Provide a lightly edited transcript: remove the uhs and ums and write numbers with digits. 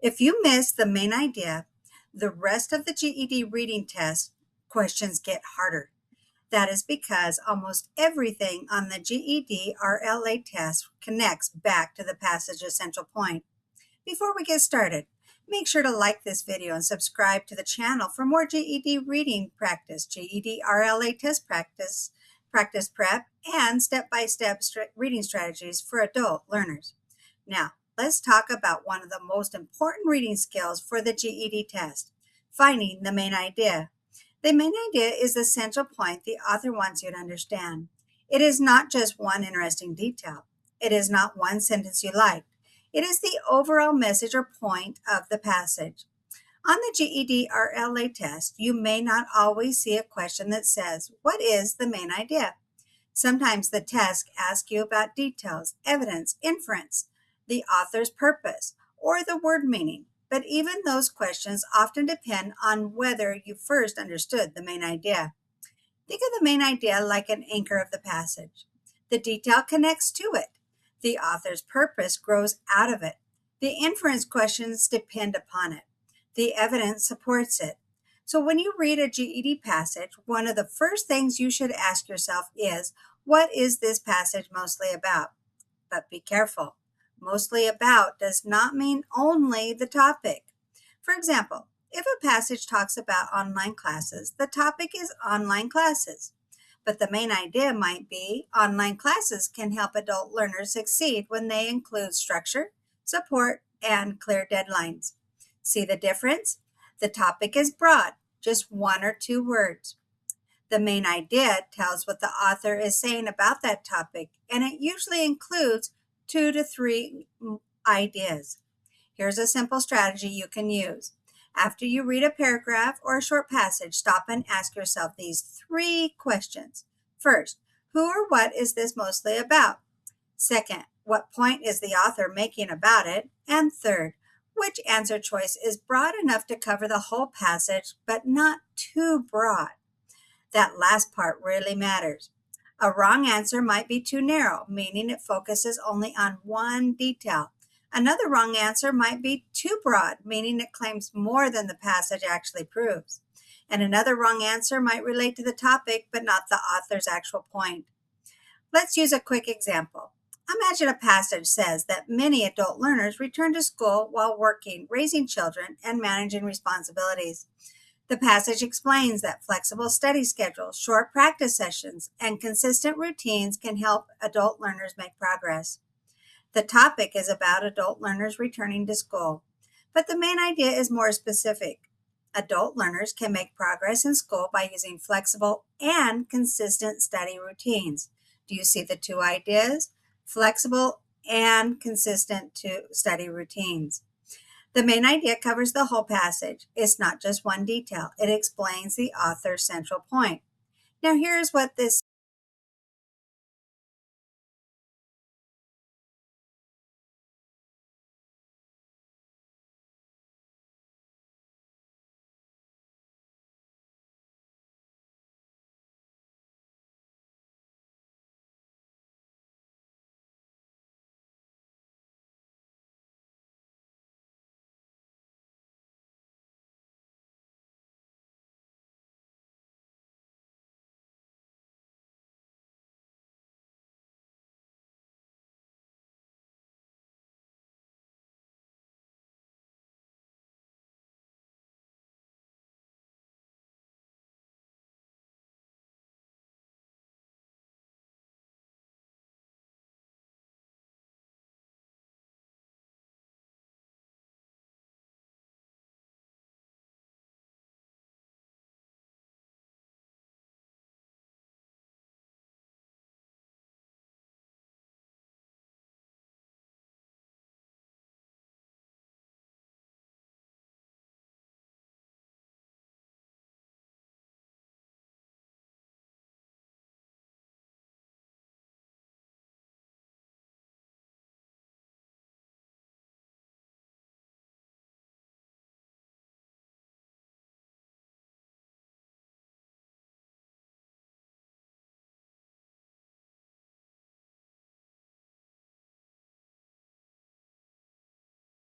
If you miss the main idea, the rest of the GED reading test questions get harder. That is because almost everything on the GED RLA test connects back to the passage's central point. Before we get started, make sure to like this video and subscribe to the channel for more GED reading practice, GED RLA test practice prep, and step-by-step reading strategies for adult learners. Now, let's talk about one of the most important reading skills for the GED test, finding the main idea. The main idea is the central point the author wants you to understand. It is not just one interesting detail. It is not one sentence you liked. It is the overall message or point of the passage. On the GED RLA test, you may not always see a question that says, "What is the main idea?" Sometimes the test asks you about details, evidence, inference, the author's purpose, or the word meaning. But even those questions often depend on whether you first understood the main idea. Think of the main idea like an anchor of the passage. The detail connects to it. The author's purpose grows out of it. The inference questions depend upon it. The evidence supports it. So when you read a GED passage, one of the first things you should ask yourself is, what is this passage mostly about? But be careful. Mostly about does not mean only the topic. For example, if a passage talks about online classes, the topic is online classes. But the main idea might be online classes can help adult learners succeed when they include structure, support, and clear deadlines. See the difference? The topic is broad, just one or two words. The main idea tells what the author is saying about that topic, and it usually includes 2 to 3 ideas. Here's a simple strategy you can use. After you read a paragraph or a short passage, stop and ask yourself these 3 questions. First, who or what is this mostly about? Second, what point is the author making about it? And third, which answer choice is broad enough to cover the whole passage, but not too broad? That last part really matters. A wrong answer might be too narrow, meaning it focuses only on one detail. Another wrong answer might be too broad, meaning it claims more than the passage actually proves. And another wrong answer might relate to the topic, but not the author's actual point. Let's use a quick example. Imagine a passage says that many adult learners return to school while working, raising children, and managing responsibilities. The passage explains that flexible study schedules, short practice sessions, and consistent routines can help adult learners make progress. The topic is about adult learners returning to school, but the main idea is more specific. Adult learners can make progress in school by using flexible and consistent study routines. Do you see the 2 ideas? Flexible and consistent study routines. The main idea covers the whole passage. It's not just one detail. It explains the author's central point. Now here's what this